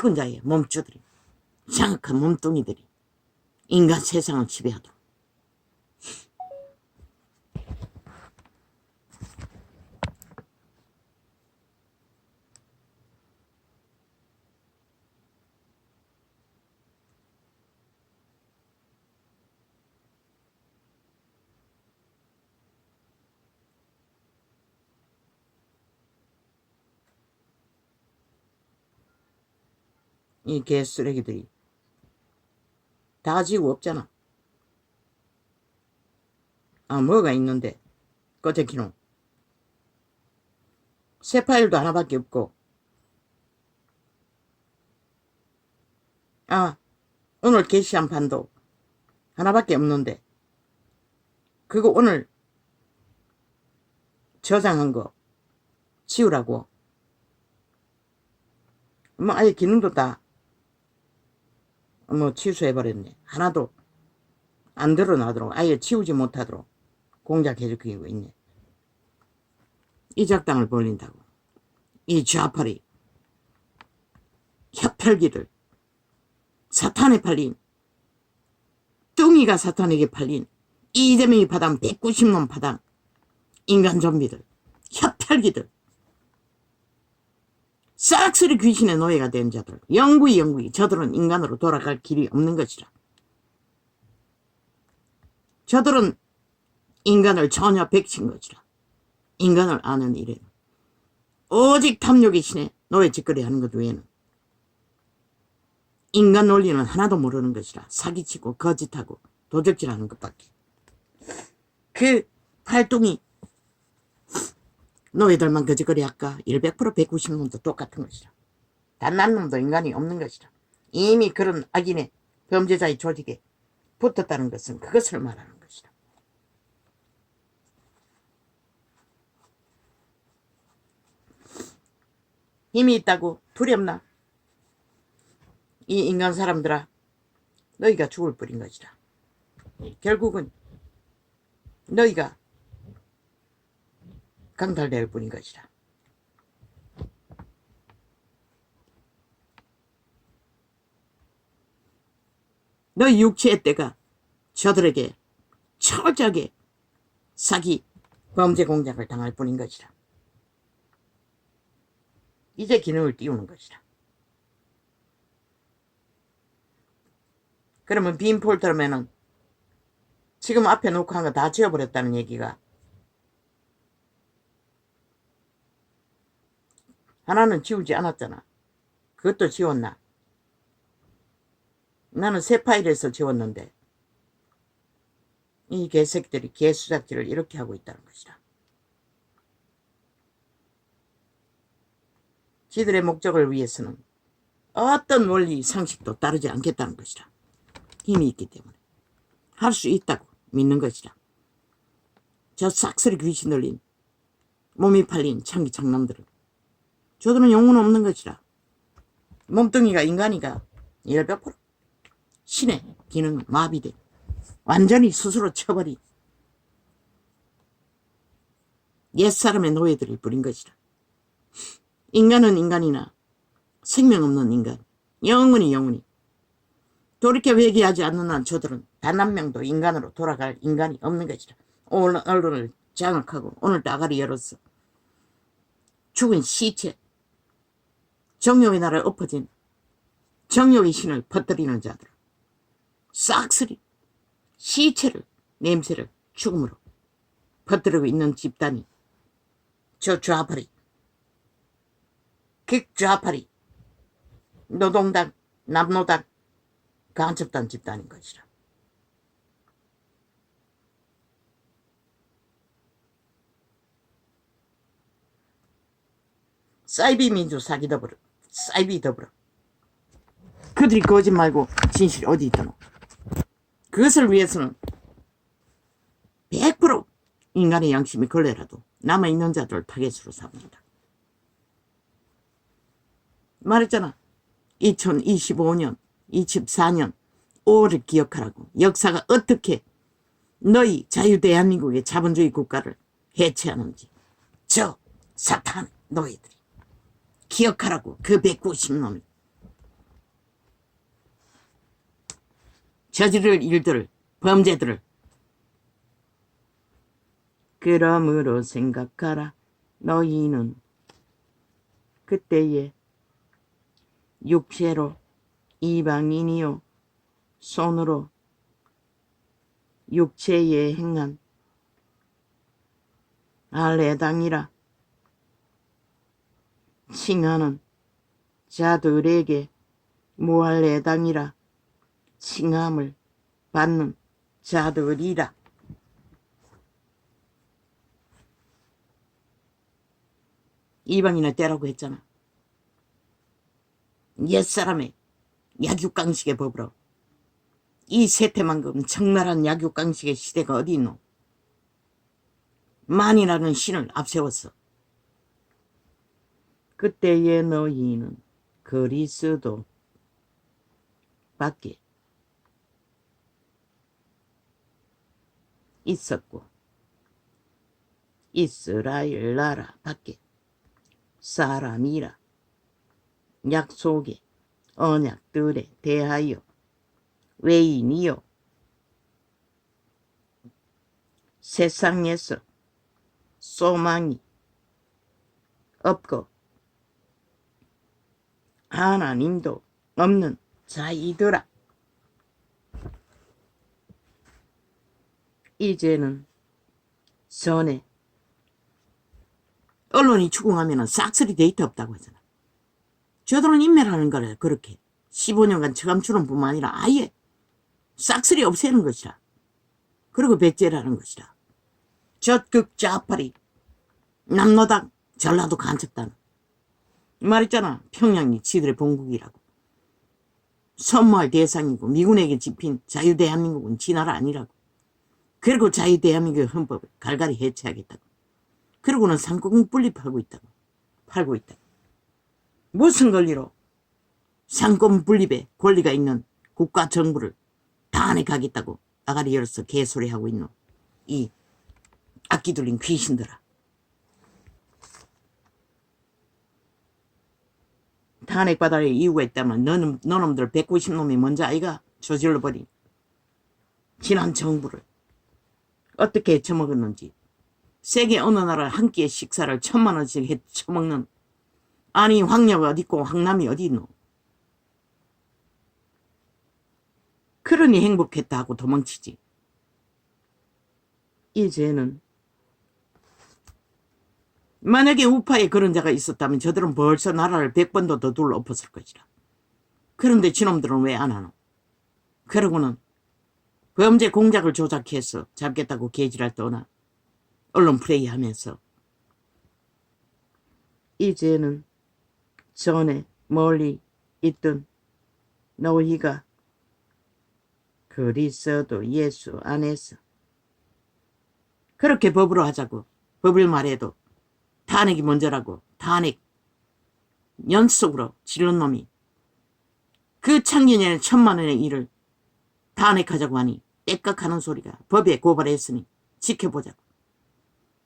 죽은 자의 몸주들이, 장악한 몸뚱이들이 인간 세상을 지배하도록. 이 개쓰레기들이 다 지우고 없잖아. 아, 뭐가 있는데 꺼제키노 새 파일도 하나밖에 없고, 아, 오늘 게시한 판도 하나밖에 없는데 그거 오늘 저장한 거 지우라고. 뭐 아예 기능도 다 뭐 취소해버렸네. 하나도 안 드러나도록, 아예 지우지 못하도록 공작해주고 있네. 이 작당을 벌린다고. 이 좌파리 협혈기들, 사탄에 팔린, 뚱이가 사탄에게 팔린 이재명이 파당 190놈 파당 인간 좀비들, 협혈기들, 싹쓸이 귀신의 노예가 된 자들, 영구히 저들은 인간으로 돌아갈 길이 없는 것이라. 저들은 인간을 전혀 백친 것이라. 인간을 아는 일에는 오직 탐욕의 신에 노예 짓거리 하는 것 외에는 인간 논리는 하나도 모르는 것이라. 사기치고 거짓하고 도적질하는 것밖에. 그 팔뚱이 노예들만 거짓거리 할까? 100% 190놈도 똑같은 것이라. 단 한 놈도 인간이 없는 것이라. 이미 그런 악인의 범죄자의 조직에 붙었다는 것은 그것을 말하는 것이라. 힘이 있다고 두렵나? 이 인간 사람들아, 너희가 죽을 뿐인 것이라. 결국은 너희가 강탈될 뿐인 것이라. 너희 육체의 때가 저들에게 철저하게 사기 범죄 공작을 당할 뿐인 것이라. 이제 기능을 띄우는 것이라. 그러면 빈 폴더면은 지금 앞에 놓고 한 거 다 지워버렸다는 얘기가, 하나는 지우지 않았잖아. 그것도 지웠나? 나는 새 파일에서 지웠는데 이 개새끼들이 개수작질을 이렇게 하고 있다는 것이라. 지들의 목적을 위해서는 어떤 원리 상식도 따르지 않겠다는 것이라. 힘이 있기 때문에 할 수 있다고 믿는 것이라. 저 싹쓸이 귀신 들린 몸이 팔린 창기 장남들은 저들은 영혼 없는 것이라. 몸뚱이가 인간이가 100% 신의 기능은 마비돼 완전히 스스로 쳐버린 옛사람의 노예들이 부린 것이라. 인간은 인간이나 생명 없는 인간, 영원히 돌이켜 회개하지 않는 한 저들은 단 한 명도 인간으로 돌아갈 인간이 없는 것이라. 오늘 언론을 장악하고 오늘 나가리 열었어. 죽은 시체, 정욕의 나라에 엎어진 정욕의 신을 퍼뜨리는 자들, 싹쓸이 시체를, 냄새를 죽음으로 퍼뜨리고 있는 집단이 저 좌파리, 극좌파리, 노동당, 남노당, 간첩단 집단인 것이라. 사이비 민주 사기 더불어, 사이비 더불어. 그들이 거짓 말고 진실이 어디 있다노? 그것을 위해서는 100% 인간의 양심이 걸레라도 남아있는 자들을 타겟으로 삼는다. 말했잖아. 2025년, 24년 5월을 기억하라고. 역사가 어떻게 너희 자유대한민국의 자본주의 국가를 해체하는지 저 사탄 노예들이 기억하라고. 그 190놈이 저지를 일들을, 범죄들을. 그러므로 생각하라. 너희는 그때에 육체로 이방인이요 손으로 육체에 행한 할례당이라 칭하는 자들에게 무할례당이라 칭함을 받는 자들이라. 이방인을 떼라고 했잖아. 옛사람의 약육강식의 법으로. 이 세태만큼 적나라한 약육강식의 시대가 어디 있노? 만이라는 신을 앞세웠어. 그때의 너희는 그리스도 밖에 있었고 이스라엘 나라 밖에 사람이라 약속의 언약들에 대하여 외인이요 세상에서 소망이 없고 하나님도 없는 자이더라. 이제는 전에 언론이 추궁하면 싹쓸이 데이터 없다고 하잖아. 저들은 인멸하는 거래. 그렇게 15년간 처감추는 뿐만 아니라 아예 싹쓸이 없애는 것이라. 그리고 배제라는 것이라. 적극 좌파리 남노당 전라도 간첩단 말했잖아. 평양이 지들의 본국이라고. 선모할 대상이고 미군에게 집힌 자유대한민국은 지 나라 아니라고. 그리고 자유대한민국의 헌법을 갈갈이 해체하겠다고. 그러고는 상권 분립하고 있다고. 팔고 있다고. 무슨 권리로 상권 분립에 권리가 있는 국가 정부를 탄핵하겠다고 아가리 열어서 개소리하고 있노. 이 악기 들린 귀신들아. 탄핵받아야 이유가 있다면 너놈들 190놈이 먼저 아이가 저질러버린 지난 정부를 어떻게 처먹었는지. 세계 어느 나라 한 끼의 식사를 1000만원씩 해 처먹는. 아니 황녀가 어딨고 황남이 어디 있노. 그러니 행복했다 하고 도망치지. 이제는 만약에 우파에 그런 자가 있었다면 저들은 벌써 나라를 100번도 더 둘러 엎었을 것이라. 그런데 지놈들은 왜 안 하노? 그러고는 범죄 공작을 조작해서 잡겠다고 개지랄 떠나 언론 플레이하면서 이제는 전에 멀리 있던 너희가 그리스도 예수 안에서 그렇게 법으로 하자고. 법을 말해도 탄핵이 먼저라고. 탄핵 연속으로 지른 놈이 그 창기년에 1000만원의 일을 탄핵하자고 하니 떼깍하는 소리가. 법에 고발했으니 지켜보자고.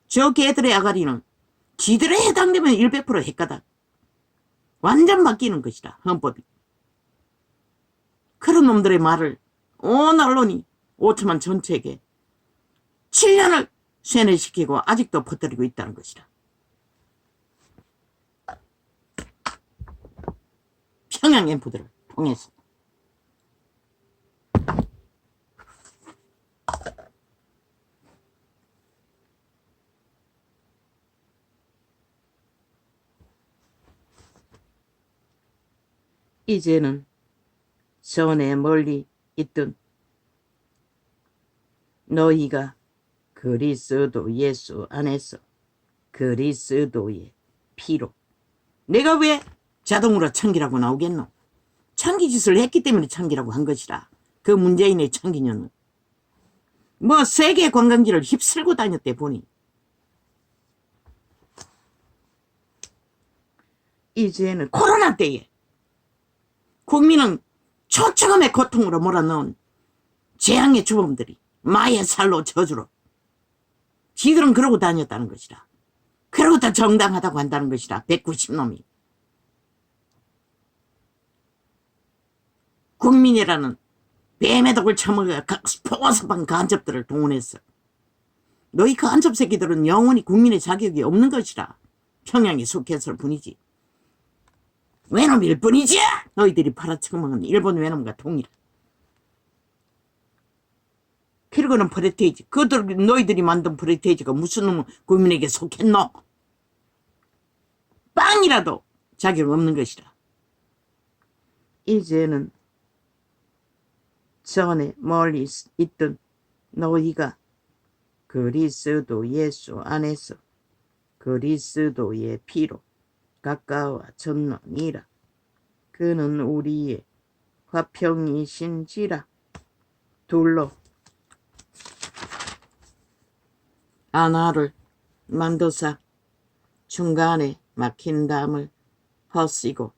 저 개들의 아가리는 지들에 해당되면 100% 핵가닥. 완전 바뀌는 것이다. 헌법이. 그런 놈들의 말을 온 언론이 5천만 전체에게 7년을 세뇌시키고 아직도 퍼뜨리고 있다는 것이다. 평양 엠프들을 통해서. 이제는 전에 멀리 있던 너희가 그리스도 예수 안에서 그리스도의 피로. 내가 왜 자동으로 창기라고 나오겠노? 창기짓을 했기 때문에 창기라고 한 것이라. 그 문재인의 창기년은 뭐 세계 관광지를 휩쓸고 다녔대 보니. 이제는 코로나 때에 국민은 초처음의 고통으로 몰아넣은 재앙의 주범들이 마의 살로 저주로 지들은 그러고 다녔다는 것이라. 그러고 다 정당하다고 한다는 것이라. 190놈이 국민이라는 뱀의 독을 처먹어 포화사방 간첩들을 동원했어. 너희 간첩 새끼들은 영원히 국민의 자격이 없는 것이라. 평양에 속했을 뿐이지. 외놈일 뿐이지. 너희들이 팔아쳐먹은 일본 외놈과 동일해. 그리고는 프레테이지. 그들 너희들이 만든 프레테이지가 무슨 놈은 국민에게 속했노? 빵이라도 자격 없는 것이라. 이제는 전에 멀리 있던 너희가 그리스도 예수 안에서 그리스도의 피로 가까워졌느니라. 그는 우리의 화평이신지라. 둘로 하나를 만드사 중간에 막힌 담을 헛쓰고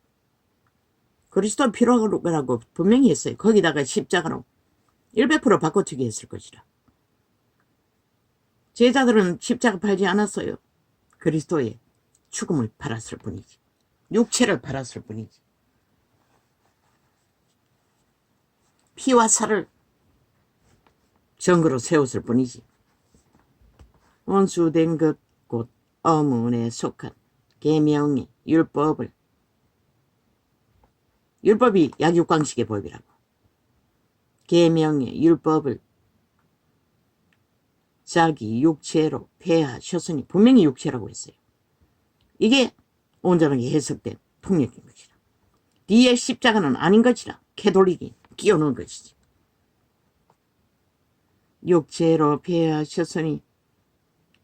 그리스도 피로라고 분명히 했어요. 거기다가 십자가로 100% 바꿔치기 했을 것이라. 제자들은 십자가 팔지 않았어요. 그리스도의 죽음을 팔았을 뿐이지. 육체를 팔았을 뿐이지. 피와 살을 정거로 세웠을 뿐이지. 원수된 것 곧 어문에 속한 계명의 율법을, 율법이 약육강식의 법이라고. 계명의 율법을 자기 육체로 폐하셨으니, 분명히 육체라고 했어요. 이게 온전하게 해석된 통역인 것이라. 뒤에 십자가는 아닌 것이라. 캐톨릭이 끼워놓은 것이지. 육체로 폐하셨으니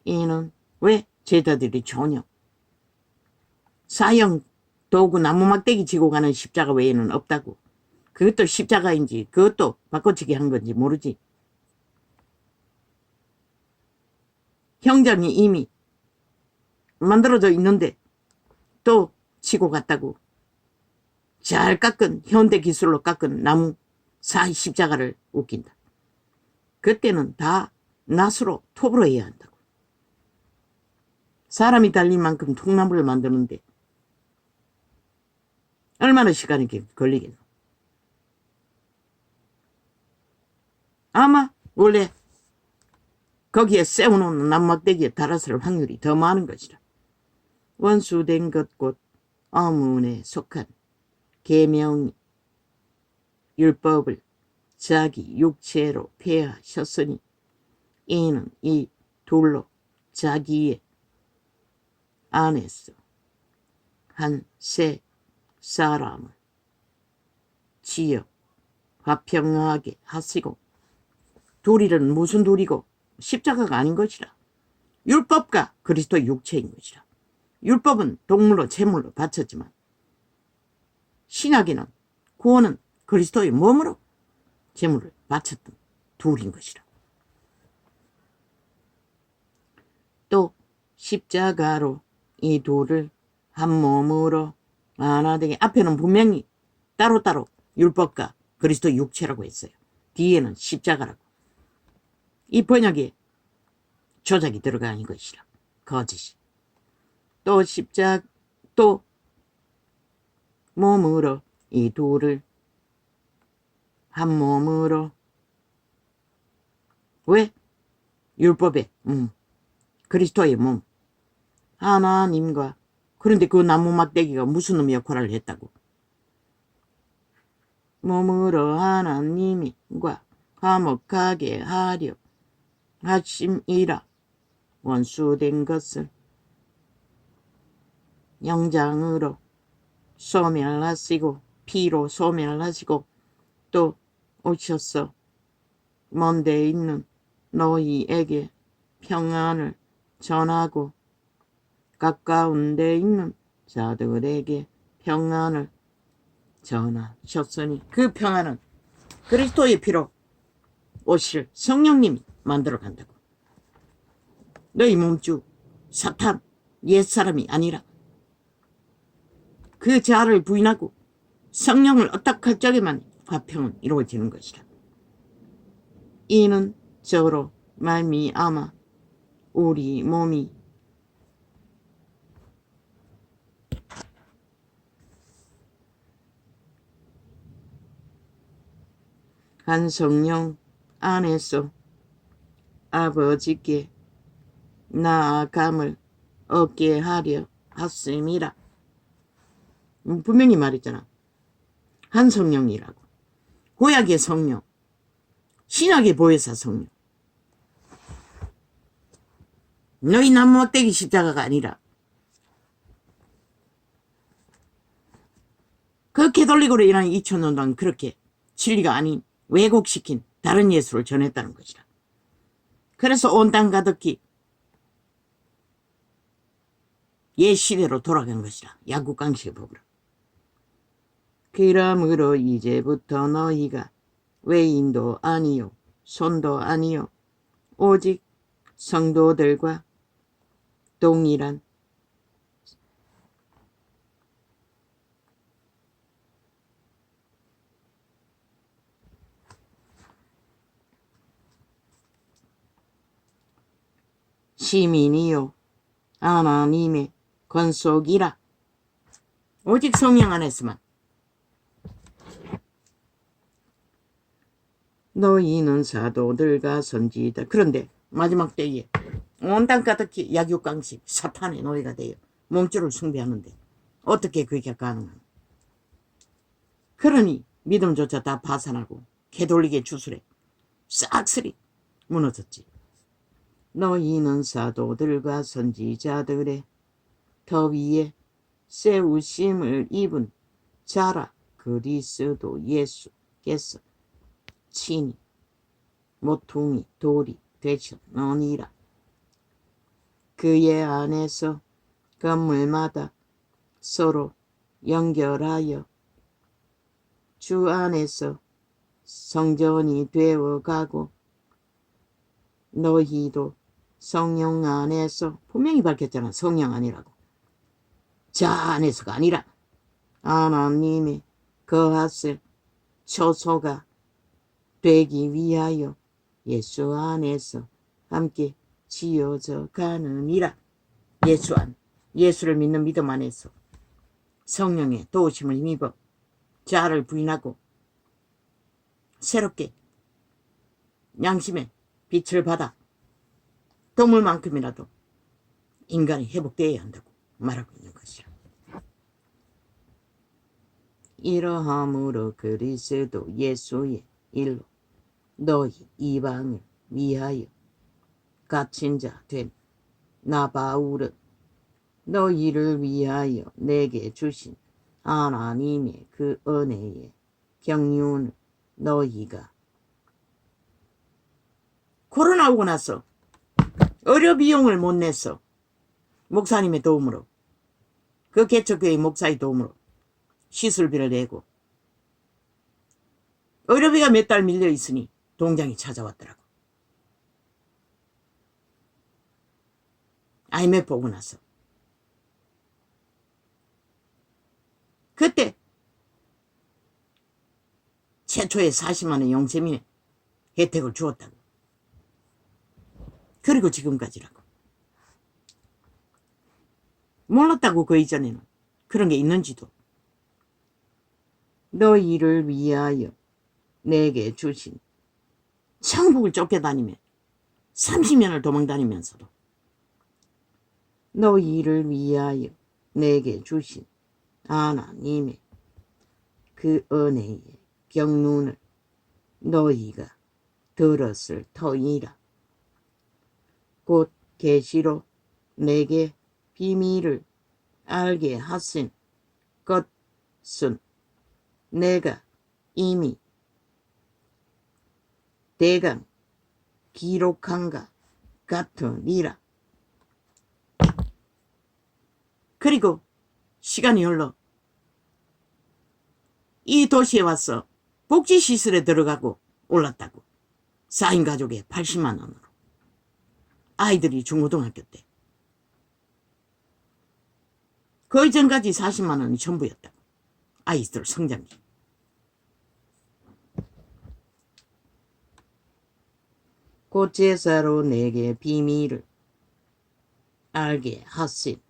이는 왜 제자들이 전혀 사형 도구 나무 막대기 지고 가는 십자가 외에는 없다고. 그것도 십자가인지 그것도 바꿔치기 한 건지 모르지. 형장이 이미 만들어져 있는데 또 치고 갔다고. 잘 깎은, 현대 기술로 깎은 나무 사이 십자가를 웃긴다. 그때는 다 낫으로 톱으로 해야 한다고. 사람이 달린 만큼 통나무를 만드는데 얼마나 시간이 걸리겠노. 아마 원래 거기에 세워놓은 나무막대기에 달았을 확률이 더 많은 것이라. 원수된 것 곧 어문에 속한 계명 율법을 자기 육체로 폐하셨으니 이는 이 둘로 자기의 안에서 한 세 사람을 지어 화평하게 하시고. 둘이는 무슨 둘이고? 십자가가 아닌 것이라. 율법과 그리스도의 육체인 것이라. 율법은 동물로 제물로 바쳤지만 신약에는 구원은 그리스도의 몸으로 제물을 바쳤던 둘인 것이라. 또 십자가로 이 둘을 한 몸으로 하나 되게. 앞에는 분명히 따로따로 율법과 그리스도 육체라고 했어요. 뒤에는 십자가라고. 이 번역에 조작이 들어가는 것이라. 거짓이. 또 몸으로 이 둘을 한 몸으로. 왜? 율법의 그리스도의 몸. 하나님과. 그런데 그 나무 막대기가 무슨 놈의 역할을 했다고? 몸으로 하나님과 화목하게 하려 하심이라. 원수된 것을 영장으로 소멸하시고 피로 소멸하시고 또 오셔서 먼데 있는 너희에게 평안을 전하고 가까운 데 있는 자들에게 평안을 전하셨으니 그 평안은 그리스도의 피로 오실 성령님이 만들어 간다고. 너희 몸주 사탄 옛사람이 아니라 그 자아를 부인하고 성령을 어떡할 적에만 화평은 이루어지는 것이라. 이는 저로 말미암아 우리 몸이 한 성령 안에서 아버지께 나아감을 얻게 하려 하심이라. 분명히 말했잖아. 한 성령이라고. 구약의 성령, 신약의 보혜사 성령. 너희 나무막대기 십자가가 아니라 그 개돌리고로 일하는 2000년 동안 그렇게 진리가 아닌 왜곡시킨 다른 예수를 전했다는 것이라. 그래서 온 땅 가득히 옛 시대로 돌아간 것이라. 야구강식의 법으로. 그러므로 이제부터 너희가 외인도 아니요 손도 아니요 오직 성도들과 동일한 시민이요 하나님의 권속이라. 오직 성령 안에서만. 너희는 사도들과 선지자. 그런데 마지막 때에 온 땅 가득히 약육강식 사탄의 노예가 되어 몸주를 숭배하는데 어떻게 그게 가능하나. 그러니 믿음조차 다 파산하고 개돌리게 주술해 싹쓸이 무너졌지. 너희는 사도들과 선지자들의 더 위에 세우심을 입은 자라. 그리스도 예수께서 친히 모퉁이 돌이 되셨느니라. 그의 안에서 건물마다 서로 연결하여 주 안에서 성전이 되어가고 너희도 성령 안에서, 분명히 밝혔잖아. 성령 아니라고. 자 안에서가 아니라 하나님의 거하실 처소가 되기 위하여 예수 안에서 함께 지어져 가느니라. 예수 안, 예수를 믿는 믿음 안에서 성령의 도우심을 힘입어 자아를 부인하고 새롭게 양심의 빛을 받아 동물만큼이라도 인간이 회복되어야 한다고 말하고 있는 것이라. 이러함으로 그리스도 예수의 일로 너희 이방을 위하여 갇힌 자 된 나 바울은 너희를 위하여 내게 주신 하나님의 그 은혜의 경륜을 너희가 코로나 오고 나서 의료 비용을 못 냈어. 목사님의 도움으로, 그 개척교회 목사의 도움으로 시술비를 내고 의료비가 몇 달 밀려 있으니 동장이 찾아왔더라고. IMF 보고 나서. 그때 최초의 40만 원 영세민의 혜택을 주었다고. 그리고 지금까지라고. 몰랐다고. 그 이전에는 그런 게 있는지도. 너희를 위하여 내게 주신, 천국을 쫓겨다니며 30년을 도망다니면서도 너희를 위하여 내게 주신 하나님의 그 은혜의 경륜을 너희가 들었을 터이라. 곧 계시로 내게 비밀을 알게 하신 것은 내가 이미 대강 기록한가 같으니라. 그리고 시간이 흘러 이 도시에 와서 복지시설에 들어가고 올랐다고. 4인 가족에 80만 원으로. 아이들이 중고등학교 때. 그 이전까지 40만 원이 전부였다고. 아이들 성장기. 곧 제사로 내게 비밀을 알게 하신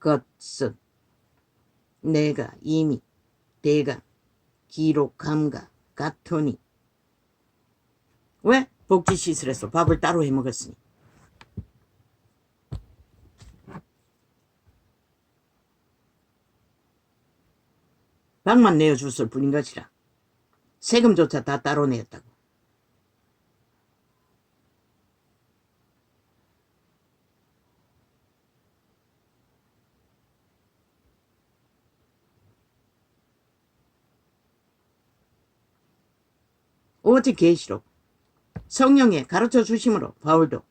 것은 내가 이미 대강 기록함과 같으니 왜? 복지시설에서 밥을 따로 해먹었으니. 밥만 내어줬을 뿐인 것이라. 세금조차 다 따로 내었다고. 오직 계시록 성령의 가르쳐 주심으로 바울도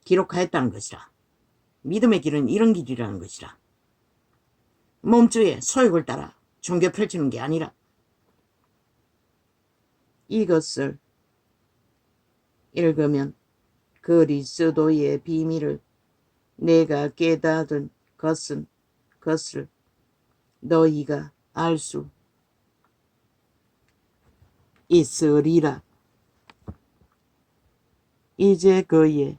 기록하였다는 것이라. 믿음의 길은 이런 길이라는 것이라. 몸주의 소욕을 따라 종교 펼치는 게 아니라 이것을 읽으면 그리스도의 비밀을 내가 깨닫은 것을 너희가 알 수 있으리라. 이제 그의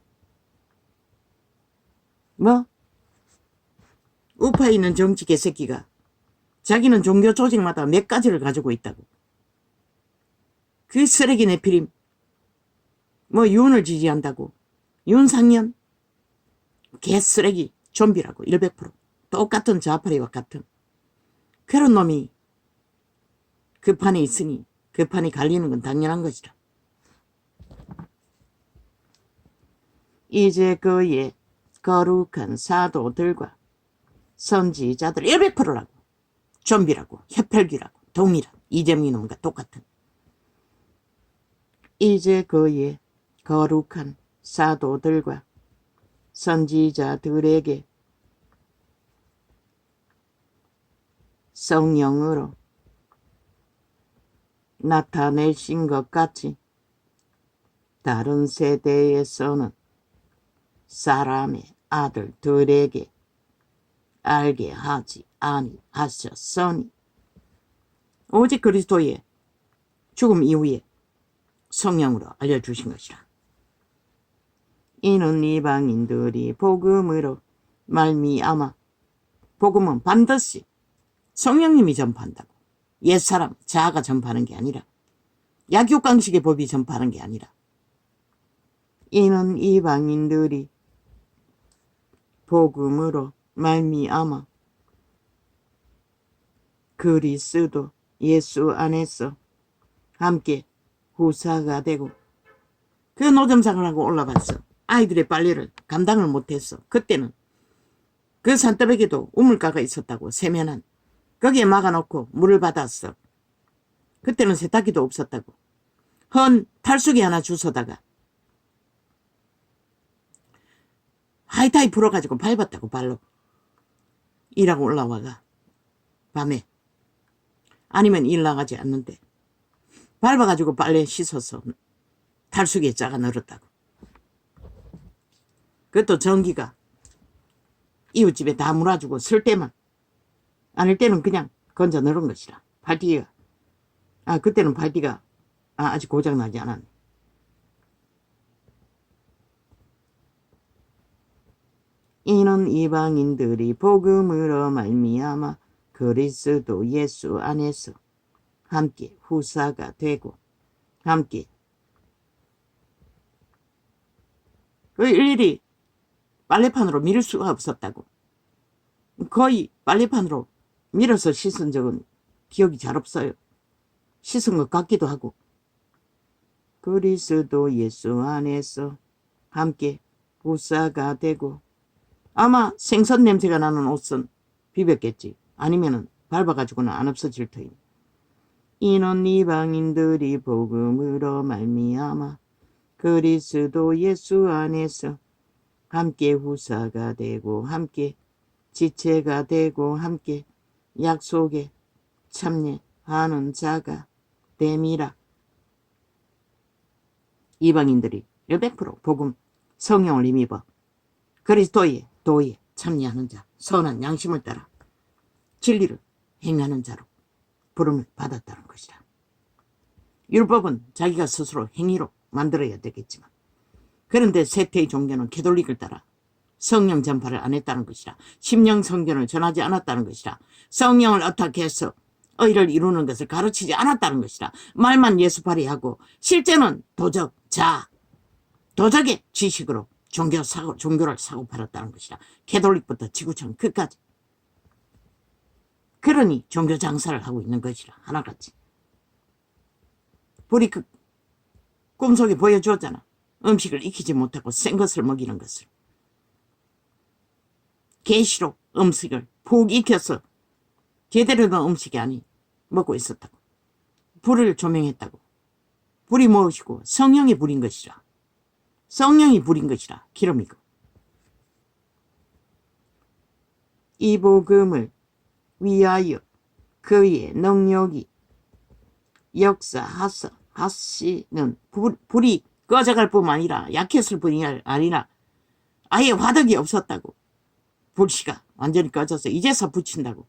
우파에 있는 정치 개새끼가 자기는 종교 조직마다 몇 가지를 가지고 있다고. 그 쓰레기 네피림 윤을 지지한다고. 윤상현 개쓰레기 좀비라고. 100% 똑같은 좌파리와 같은 그런 놈이 그 판에 있으니 그 판이 갈리는 건 당연한 것이라. 이제 그의 거룩한 사도들과 선지자들 100%라고. 좀비라고. 혈혈귀라고. 동일한 이재명이 놈과 똑같은. 이제 그의 거룩한 사도들과 선지자들에게 성령으로 나타내신 것 같이 다른 세대에서는 사람의 아들들에게 알게 하지 아니하셨으니 오직 그리스도의 죽음 이후에 성령으로 알려주신 것이라. 이는 이방인들이 복음으로 말미암아, 복음은 반드시 성령님이 전파한다고. 옛사람 자아가 전파하는 게 아니라, 약육강식의 법이 전파하는 게 아니라, 이는 이방인들이 복음으로 말미암아 그리스도 예수 안에서 함께 후사가 되고. 그 노점상을 하고 올라갔어. 아이들의 빨래를 감당을 못했어. 그때는 그 산더백에도 우물가가 있었다고. 세면한 거기에 막아놓고 물을 받았어. 그때는 세탁기도 없었다고. 헌 탈수기 하나 주워다가 하이타이 불어가지고 밟았다고. 발로 일하고 올라와가 밤에. 아니면 일 나가지 않는데 밟아가지고 빨래 씻어서 탈수기에 짜가 널었다고. 그것도 전기가 이웃집에 다 몰아주고 쓸 때만, 아닐 때는 그냥 건져 넣은 것이라. 발디기가 그때는 발디가 아직 고장나지 않았네. 이는 이방인들이 복음으로 말미암아 그리스도 예수 안에서 함께 후사가 되고 함께 그 일일이 빨래판으로 밀을 수가 없었다고. 거의 빨래판으로 밀어서 씻은 적은 기억이 잘 없어요. 씻은 것 같기도 하고. 그리스도 예수 안에서 함께 후사가 되고. 아마 생선 냄새가 나는 옷은 비볐겠지. 아니면은 밟아가지고는 안 없어질 터임. 이는 이방인들이 복음으로 말미암아 그리스도 예수 안에서 함께 후사가 되고 함께 지체가 되고 함께 약속에 참여하는 자가 됨이라. 이방인들이 100% 복음 성령을 힘입어 그리스도의 도에 참여하는 자, 선한 양심을 따라 진리를 행하는 자로 부름을 받았다는 것이다. 율법은 자기가 스스로 행위로 만들어야 되겠지만, 그런데 세태의 종교는 캐톨릭을 따라 성령 전파를 안 했다는 것이라. 심령 성경을 전하지 않았다는 것이라. 성령을 어떻게 해서 의를 이루는 것을 가르치지 않았다는 것이라. 말만 예수팔이하고 실제는 도적의 지식으로 종교를 사고 팔았다는 것이라. 캐톨릭부터 지구촌 끝까지. 그러니 종교 장사를 하고 있는 것이라. 하나같이. 불이 그 꿈속에 보여주었잖아. 음식을 익히지 못하고 센 것을 먹이는 것을. 계시로 음식을 푹 익혀서 제대로 된 음식이 아니 먹고 있었다고. 불을 조명했다고. 불이 무엇이고 성령이 불인 것이라. 성령이 불인 것이라. 기름이고. 이 복음을 위하여 그의 능력이 역사하시는 불이 꺼져갈 뿐만 아니라 약했을 뿐이 아니라 아예 화덕이 없었다고. 불씨가 완전히 꺼져서 이제서 붙인다고.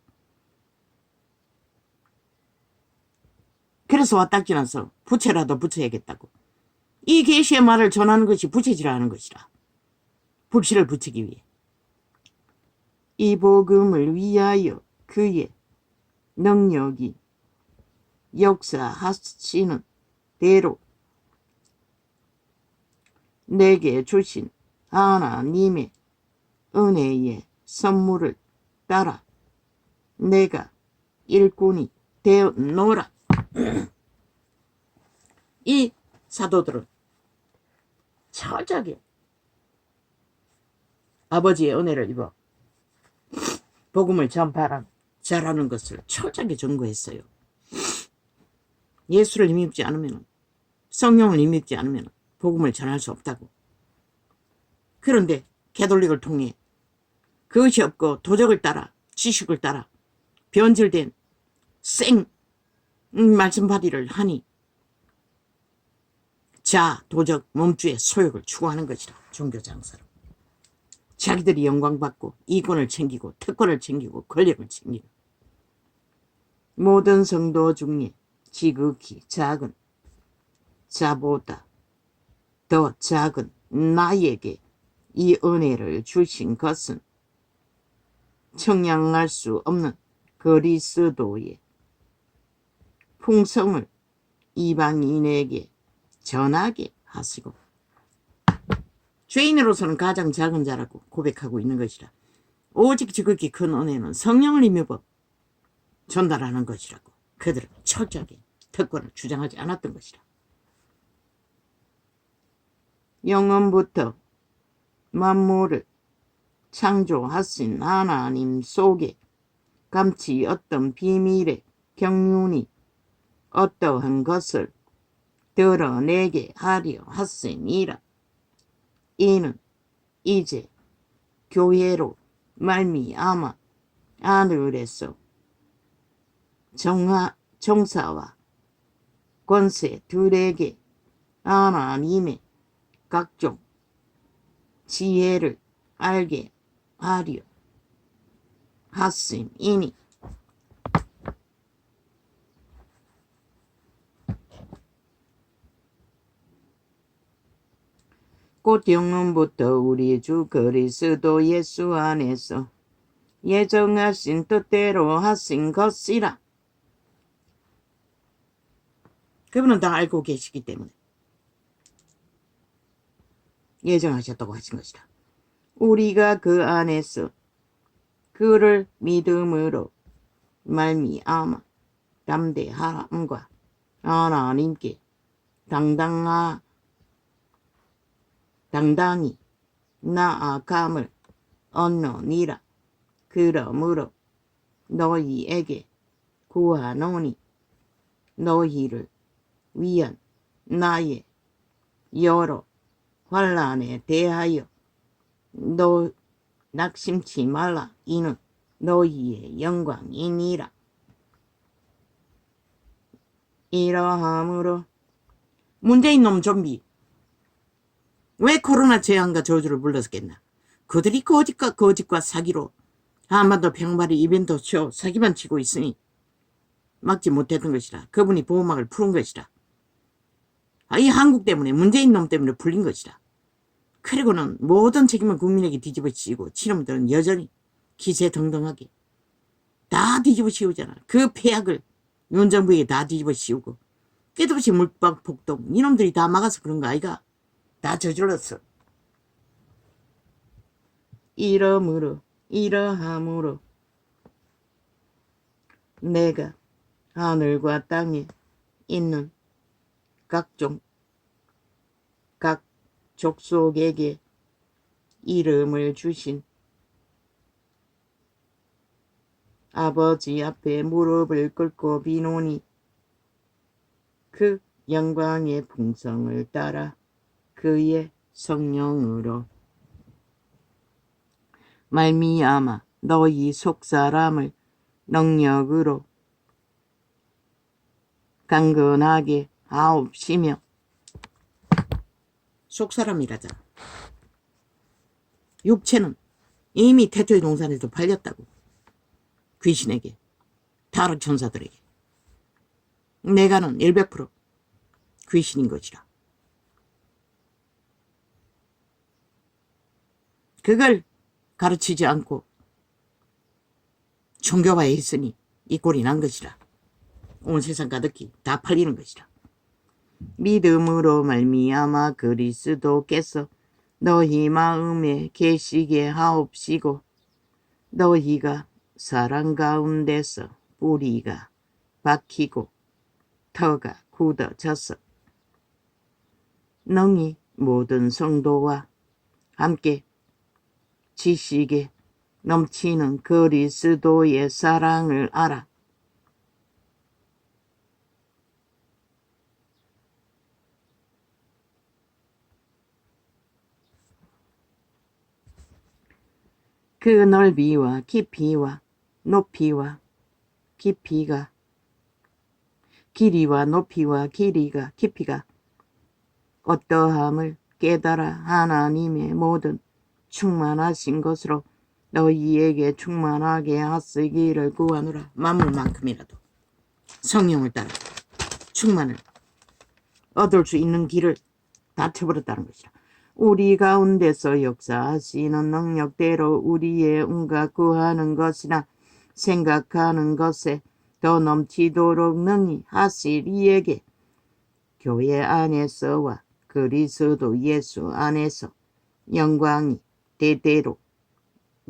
그래서 왔다 지나서 부채라도 붙여야겠다고. 이 계시의 말을 전하는 것이 부채질하는 것이라. 불씨를 붙이기 위해. 이 복음을 위하여 그의 능력이 역사하시는 대로 내게 주신 하나님의 은혜의 선물을 따라 내가 일꾼이 되었노라. 이 사도들은 철저하게 아버지의 은혜를 입어 복음을 잘하는 것을 철저하게 전거했어요. 예수를 힘입지 않으면, 성령을 힘입지 않으면 복음을 전할 수 없다고. 그런데 캐톨릭을 통해 그것이 없고 도적을 따라, 지식을 따라 변질된 말씀파리를 하니 도적, 몸주의 소욕을 추구하는 것이라. 종교장사로. 자기들이 영광받고 이권을 챙기고 특권을 챙기고 권력을 챙기고. 모든 성도 중에 지극히 작은 자보다 더 작은 나에게 이 은혜를 주신 것은 청량할 수 없는 그리스도의 풍성을 이방인에게 전하게 하시고. 죄인으로서는 가장 작은 자라고 고백하고 있는 것이라. 오직 지극히 큰 은혜는 성령을 힘입어 전달하는 것이라고. 그들은 철저하게 특권을 주장하지 않았던 것이라. 영원부터 만물을 창조하신 하나님 속에 감히 어떤 비밀의 경륜이 어떠한 것을 드러내게 하려 하시니라. 이는 이제 교회로 말미암아 하늘에서 정사와 권세들에게 하나님의 각종 지혜를 알게 하려 하심이니. 곧 영원부터 우리 주 그리스도 예수 안에서 예정하신 뜻대로 하신 것이라. 그분은 다 알고 계시기 때문에 예정하셨다고 하신 것이라. 우리가 그 안에서 그를 믿음으로 말미암아 담대함과 하나님께 당당히 나아감을 얻노니라. 그러므로 너희에게 구하노니 너희를 위한 나의 여러 환난에 대하여 너 낙심치 말라. 이는 너희의 영광이니라. 이러함으로 문재인 놈 좀비 왜 코로나 재앙과 저주를 불렀겠나. 그들이 거짓과 사기로 한반도 평발이 이벤트 쇼 사기만 치고 있으니 막지 못했던 것이라. 그분이 보호막을 풀은 것이라. 이 한국 때문에 문재인 놈 때문에 풀린 것이라. 그리고는 모든 책임을 국민에게 뒤집어씌우고 치놈들은 여전히 기세등등하게 다 뒤집어씌우잖아. 그 폐악을 윤정부에 다 뒤집어 씌우고 끝없이 물방폭동 이놈들이 다 막아서 그런 거 아이가? 다 저질렀어. 이러므로 이러함으로 내가 하늘과 땅에 있는 각 족속에게 이름을 주신 아버지 앞에 무릎을 꿇고 비노니 그 영광의 풍성을 따라 그의 성령으로 말미암아 너희 속사람을 능력으로 강건하게 하옵시며. 속사람이라잖아. 육체는 이미 태초의 동산에서 팔렸다고. 귀신에게, 타락 천사들에게. 내가는 100% 귀신인 것이라. 그걸 가르치지 않고 종교화에 했으니 이 꼴이 난 것이라. 온 세상 가득히 다 팔리는 것이라. 믿음으로 말미암아 그리스도께서 너희 마음에 계시게 하옵시고 너희가 사랑 가운데서 뿌리가 박히고 터가 굳어져서 능히 모든 성도와 함께 지식에 넘치는 그리스도의 사랑을 알아. 그 넓이와 깊이와 높이와 깊이가 길이와 높이와 깊이가 어떠함을 깨달아 하나님의 모든 충만하신 것으로 너희에게 충만하게 하시기를 구하노라. 만물만큼이라도 성령을 따라 충만을 얻을 수 있는 길을 닫혀버렸다는 것이라. 우리 가운데서 역사하시는 능력대로 우리의 온갖 구하는 것이나 생각하는 것에 더 넘치도록 능히 하실 이에게 교회 안에서와 그리스도 예수 안에서 영광이 대대로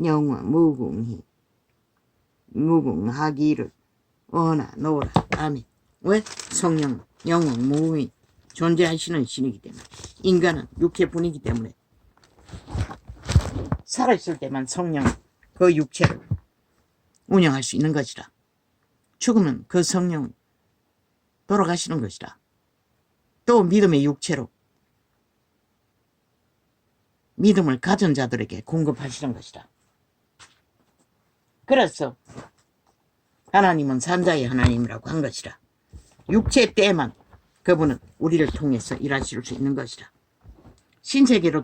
영원 무궁하기를 원하노라. 아멘. 왜? 성령은 영원 무궁히 존재하시는 신이기 때문에. 인간은 육체뿐이기 때문에 살아있을 때만 성령 그 육체를 운영할 수 있는 것이라. 죽으면 그 성령은 돌아가시는 것이라. 또 믿음의 육체로 믿음을 가진 자들에게 공급하시는 것이라. 그래서 하나님은 산자의 하나님이라고 한 것이라. 육체 때만 그분은 우리를 통해서 일하실 수 있는 것이라. 신세계로